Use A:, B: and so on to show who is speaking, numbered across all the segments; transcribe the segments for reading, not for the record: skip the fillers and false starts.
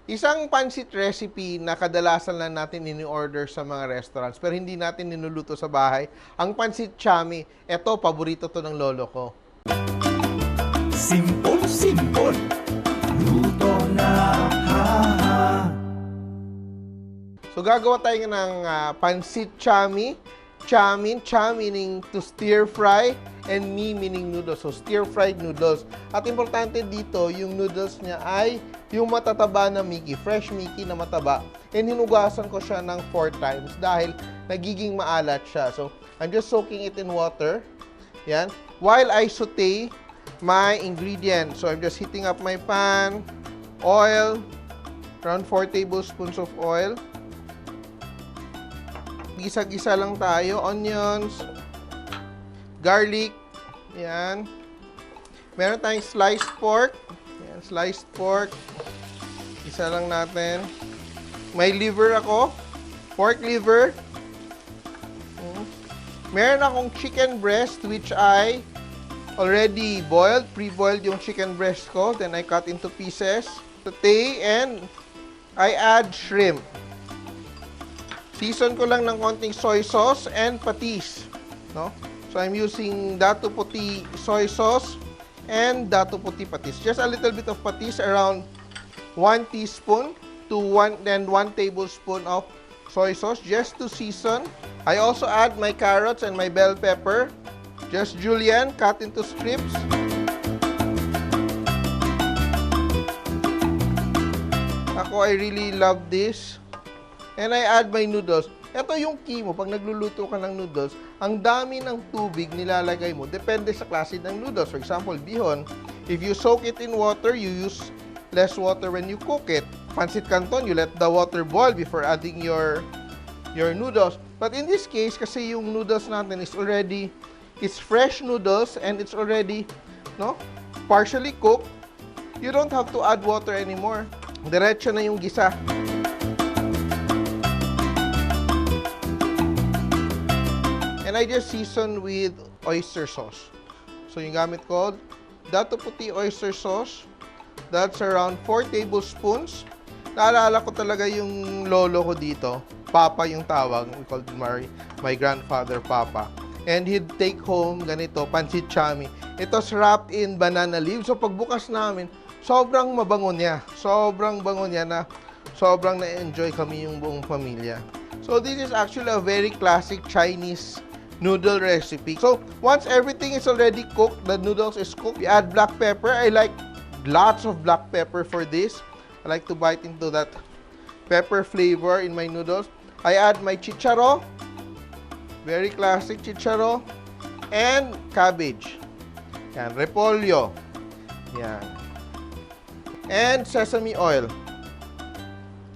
A: Isang pancit recipe na kadalasan lang natin ini-order sa mga restaurants pero hindi natin ninuluto sa bahay. Ang pancit chami, eto, paborito to ng lolo ko.
B: Simpol, luto na
A: So gagawa tayo ng pancit chami. Cha meaning to stir fry, and mi meaning noodles. So stir fried noodles. At importante dito, yung noodles niya ay yung matataba na Miki, fresh Miki na mataba. And hinugasan ko siya ng 4 times dahil nagiging maalat siya. So I'm just soaking it in water. Yan. While I saute my ingredients. So I'm just heating up my pan, oil, around 4 tablespoons of oil. Gisa-gisa lang tayo, onions, garlic, yan. Meron tayong sliced pork, yan, sliced pork. Gisa lang natin. May liver ako, pork liver. Meron akong chicken breast which I already boiled, pre-boiled yung chicken breast ko. Then I cut into pieces. Saute and I add shrimp. Season ko lang ng konting soy sauce and patis, no? So I'm using Datu Puti Soy Sauce and Datu Puti Patis. Just a little bit of patis, around 1 teaspoon to 1 tablespoon of soy sauce just to season. I also add my carrots and my bell pepper, just julienne, cut into strips. Ako, I really love this. And I add my noodles. Ito yung key mo. Pag nagluluto ka ng noodles, ang dami ng tubig nilalagay mo. Depende sa klase ng noodles. For example, bihon. If you soak it in water, you use less water when you cook it. Pancit canton, you let the water boil before adding your noodles. But in this case, kasi yung noodles natin is already, it's fresh noodles and it's already, no, partially cooked. You don't have to add water anymore. Diretso na yung gisa. And I just season with oyster sauce. So yung gamit ko, Datu Puti Oyster Sauce. That's around 4 tablespoons. Naalala ko talaga yung lolo ko dito. Papa yung tawag. We called my grandfather Papa. And he'd take home ganito, Pancit Chami. Ito's wrapped in banana leaves. So pagbukas namin, sobrang mabango niya. Sobrang bango niya na sobrang na-enjoy kami yung buong pamilya. So this is actually a very classic Chinese noodle recipe. So once everything is already cooked, the noodles is cooked, we add black pepper. I like lots of black pepper for this. I like to bite into that pepper flavor in my noodles. I add my sitsaro, very classic sitsaro, and cabbage. Yan, repolyo. Yan. And sesame oil.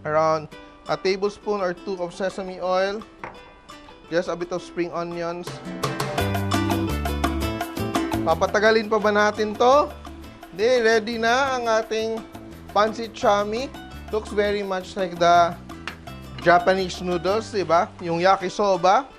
A: Around a tablespoon or 2 of sesame oil. Just a bit of spring onions. Papatagalin pa ba natin to? Hindi, ready na ang ating pancit chami. Looks very much like the Japanese noodles, diba? Yung yakisoba.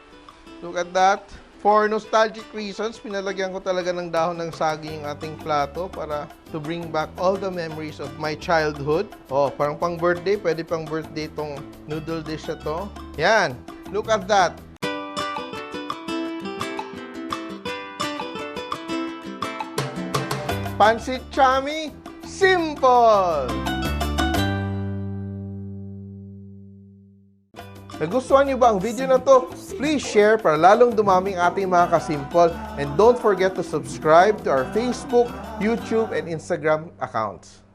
A: Look at that. For nostalgic reasons, pinalagyan ko talaga ng dahon ng saging ang ating plato para to bring back all the memories of my childhood. Oh, parang pang birthday. Pwede pang birthday tong noodle dish na to. Yan. Look at that. Pancit Chami, simple! Nagustuhan niyo ba ang video na to? Please share para lalong dumaming ating mga kasimpol. And don't forget to subscribe to our Facebook, YouTube, and Instagram accounts.